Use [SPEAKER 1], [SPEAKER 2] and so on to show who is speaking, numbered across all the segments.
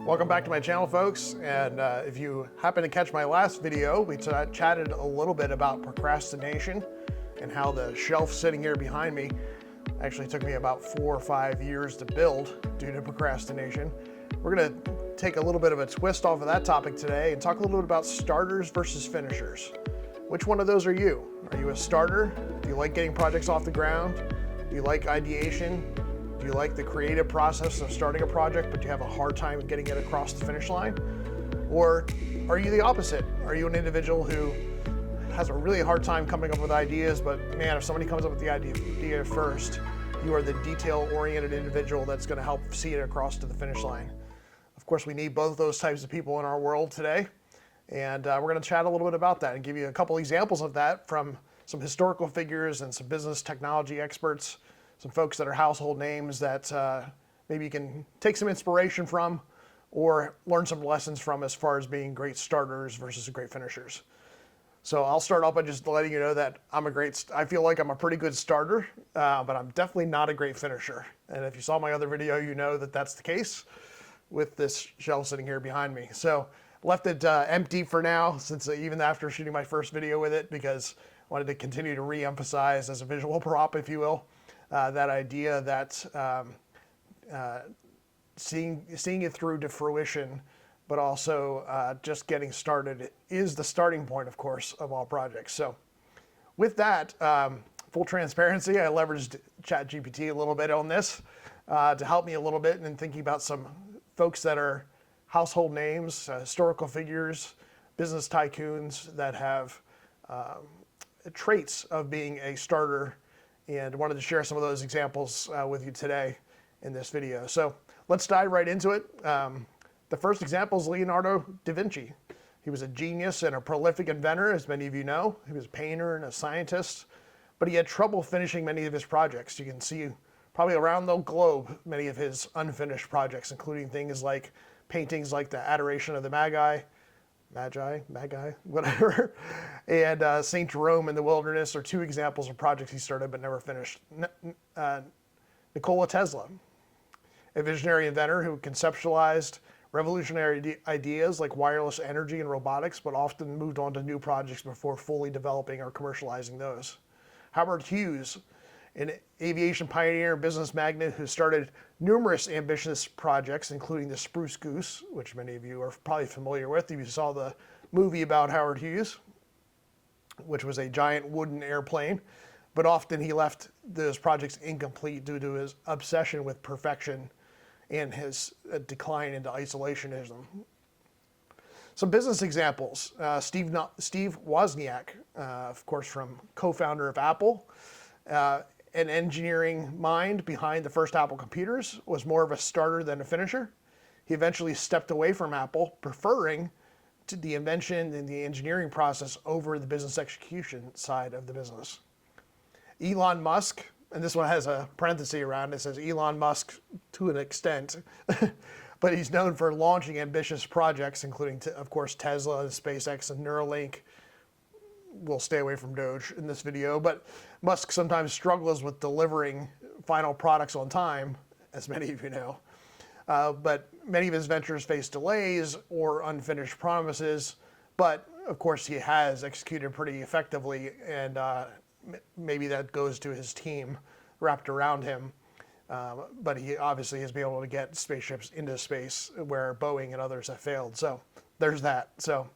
[SPEAKER 1] Welcome back to my channel, folks. And if you happen to catch my last video, we chatted a little bit about procrastination and how the shelf sitting here behind me actually took me about 4 or 5 years to build due to procrastination. We're going to take a little bit of a twist off of that topic today and talk a little bit about starters versus finishers. Which one of those are you? Are you a starter? Do you like getting projects off the ground? Do you like ideation? Do you like the creative process of starting a project, but you have a hard time getting it across the finish line? Or are you the opposite? Are you an individual who has a really hard time coming up with ideas, but man, if somebody comes up with the idea first, you are the detail-oriented individual that's going to help see it across to the finish line. Of course, we need both those types of people in our world today, and we're going to chat a little bit about that and give you a couple examples of that from some historical figures and some business technology experts, some folks that are household names that maybe you can take some inspiration from or learn some lessons from as far as being great starters versus great finishers. So I'll start off by just letting you know that I feel like I'm a pretty good starter, but I'm definitely not a great finisher. And if you saw my other video, you know that that's the case with this shelf sitting here behind me. So left it empty for now, since even after shooting my first video with it, because I wanted to continue to re-emphasize as a visual prop, if you will, that idea that seeing it through to fruition, but also just getting started is the starting point, of course, of all projects. So with that, full transparency, I leveraged ChatGPT a little bit on this to help me a little bit in thinking about some folks that are household names, historical figures, business tycoons that have traits of being a starter, and wanted to share some of those examples with you today in this video. So let's dive right into it. The first example is Leonardo da Vinci. He was a genius and a prolific inventor, as many of you know. He was a painter and a scientist, but he had trouble finishing many of his projects. You can see probably around the globe many of his unfinished projects, including things like paintings like the Adoration of the Magi, whatever, and St. Jerome in the Wilderness are two examples of projects he started but never finished. Nikola Tesla, a visionary inventor who conceptualized revolutionary ideas like wireless energy and robotics, but often moved on to new projects before fully developing or commercializing those. Howard Hughes, an aviation pioneer and business magnate who started numerous ambitious projects, including the Spruce Goose, which many of you are probably familiar with if you saw the movie about Howard Hughes, which was a giant wooden airplane, but often he left those projects incomplete due to his obsession with perfection and his decline into isolationism. Some business examples. Steve Wozniak, of course, from co-founder of Apple, an engineering mind behind the first Apple computers, was more of a starter than a finisher. He eventually stepped away from Apple, preferring the invention and the engineering process over the business execution side of the business. Elon Musk, and this one has a parenthesis around it, says Elon Musk to an extent, but he's known for launching ambitious projects, including, of course, Tesla and SpaceX and Neuralink. We'll stay away from Doge in this video, but Musk sometimes struggles with delivering final products on time, as many of you know. But many of his ventures face delays or unfinished promises, but of course he has executed pretty effectively, and maybe that goes to his team wrapped around him. But he obviously has been able to get spaceships into space where Boeing and others have failed. So there's that. So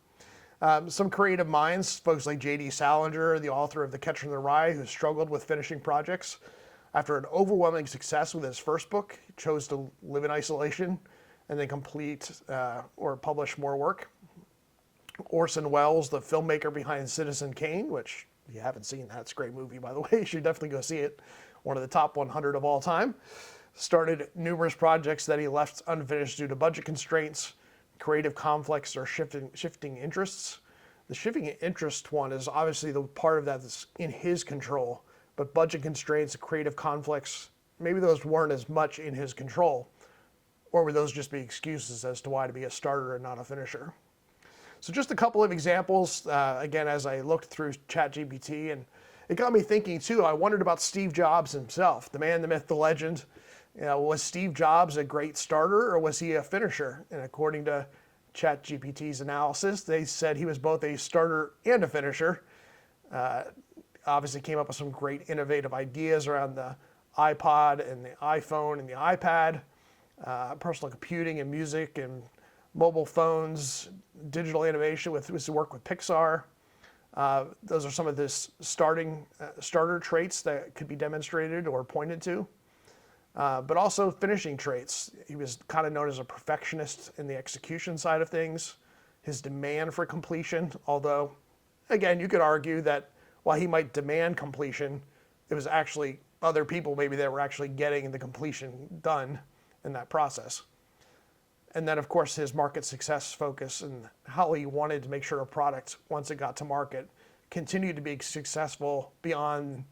[SPEAKER 1] some creative minds, folks like J.D. Salinger, the author of The Catcher in the Rye, who struggled with finishing projects. After an overwhelming success with his first book, he chose to live in isolation and then complete or publish more work. Orson Welles, the filmmaker behind Citizen Kane, which if you haven't seen that, it's a great movie, by the way. You should definitely go see it. One of the top 100 of all time. Started numerous projects that he left unfinished due to budget constraints, creative conflicts, or shifting interests. The shifting interest one is obviously the part of that that's in his control, but budget constraints, creative conflicts, maybe those weren't as much in his control, or would those just be excuses as to why to be a starter and not a finisher? So just a couple of examples, again, as I looked through ChatGPT, and it got me thinking too. I wondered about Steve Jobs himself, the man, the myth, the legend, Was Steve Jobs a great starter or was he a finisher? And according to ChatGPT's analysis, they said he was both a starter and a finisher. Obviously came up with some great innovative ideas around the iPod and the iPhone and the iPad, personal computing and music and mobile phones, digital innovation with his work with Pixar. Those are some of the starter traits that could be demonstrated or pointed to. But also finishing traits. He was kind of known as a perfectionist in the execution side of things. His demand for completion, although, again, you could argue that while he might demand completion, it was actually other people maybe that were actually getting the completion done in that process. And then, of course, his market success focus and how he wanted to make sure a product, once it got to market, continued to be successful beyond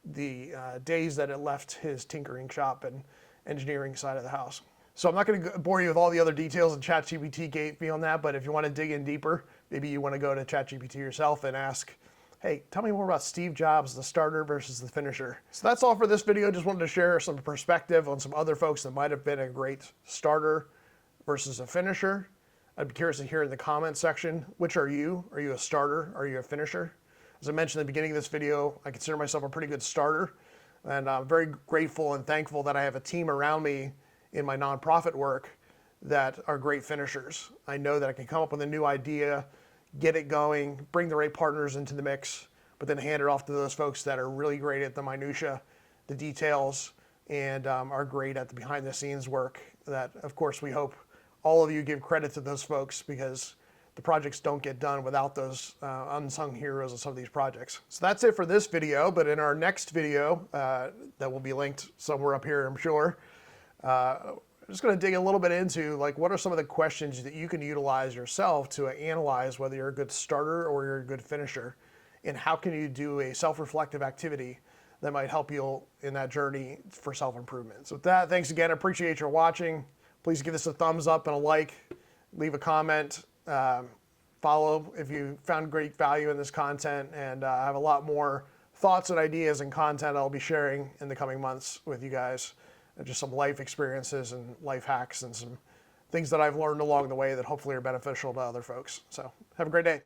[SPEAKER 1] the days that it left his tinkering shop and engineering side of the house. So I'm not going to bore you with all the other details, and ChatGPT gave me on that, but if you want to dig in deeper, maybe you want to go to ChatGPT yourself and ask, hey, tell me more about Steve Jobs, the starter versus the finisher. So that's all for this video. Just wanted to share some perspective on some other folks that might have been a great starter versus a finisher. I'd be curious to hear in the comment section, which are you? Are you a starter? Are you a finisher? As I mentioned at the beginning of this video, I consider myself a pretty good starter, and I'm very grateful and thankful that I have a team around me in my nonprofit work that are great finishers. I know that I can come up with a new idea, get it going, bring the right partners into the mix, but then hand it off to those folks that are really great at the minutia, the details, and are great at the behind the scenes work that, of course, we hope all of you give credit to those folks, because the projects don't get done without those unsung heroes of some of these projects. So that's it for this video, but in our next video, that will be linked somewhere up here, I'm sure, I'm just going to dig a little bit into like what are some of the questions that you can utilize yourself to analyze whether you're a good starter or you're a good finisher, and how can you do a self-reflective activity that might help you in that journey for self-improvement. So with that, thanks again. I appreciate your watching. Please give this a thumbs up and a like, leave a comment, follow if you found great value in this content, and I have a lot more thoughts and ideas and content I'll be sharing in the coming months with you guys. Just some life experiences and life hacks and some things that I've learned along the way that hopefully are beneficial to other folks. So have a great day.